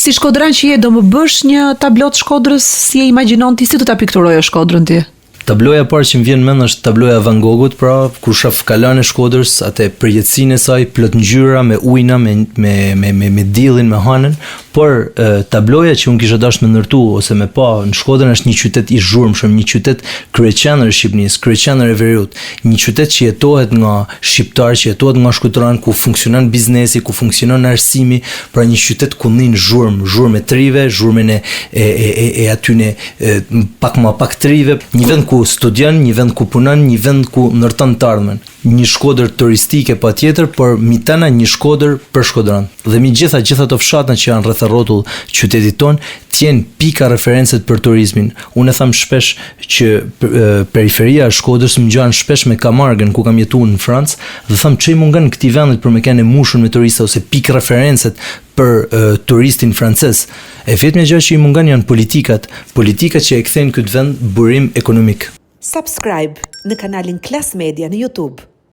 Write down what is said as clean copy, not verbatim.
Si shkodran që je, do më bësh një tablot Shkodrës, si e imagjinon ti, si do ta pikturoje Shkodrën ti? Tabloja parë që më vjen mend është tabloja Van Goghut, pra kur shaf kalan e Shkodrës, atë përjetësinë e saj, plot ngjyra me ujna, me diellin, me hanën, por tabloja që unë kisha dashur me ndërtu ose me pa në Shkodrën është një qytet i zhurmshëm, një qytet kryeqendër i Shqipërisë, kryeqendër e Veriut, një qytet që jetohet nga shqiptar, që jetohet nga shkruan, ku funksionon biznesi, ku funksionon arsimi, pra një qytet ku ndin zhurmë e trive, zhurmën e atyne pak më pak trive, një vend ku studion, një vend ku punon, një vend ku ndërton të ardhmen. Një Shkodër turistike patjetër, por mi tana një Shkodër për shkodran. Dhe mi gjitha ato fshatna që janë rreth rrotull qytetit ton, t'jen pika referencet për turizmin. Unë e tham shpesh që periferia e Shkodrës më ngjan shpesh me Camargën, ku kam jetuar në Francë, dhe tham ç'i mungon këtij vendit për me kenë mushur me turistë ose pik referencet për turistin francez. E vetmja gjë që i mungon janë politikat që e kthejnë këtë vend burim ekonomik. Subscribe në kanalin Klas Media në YouTube.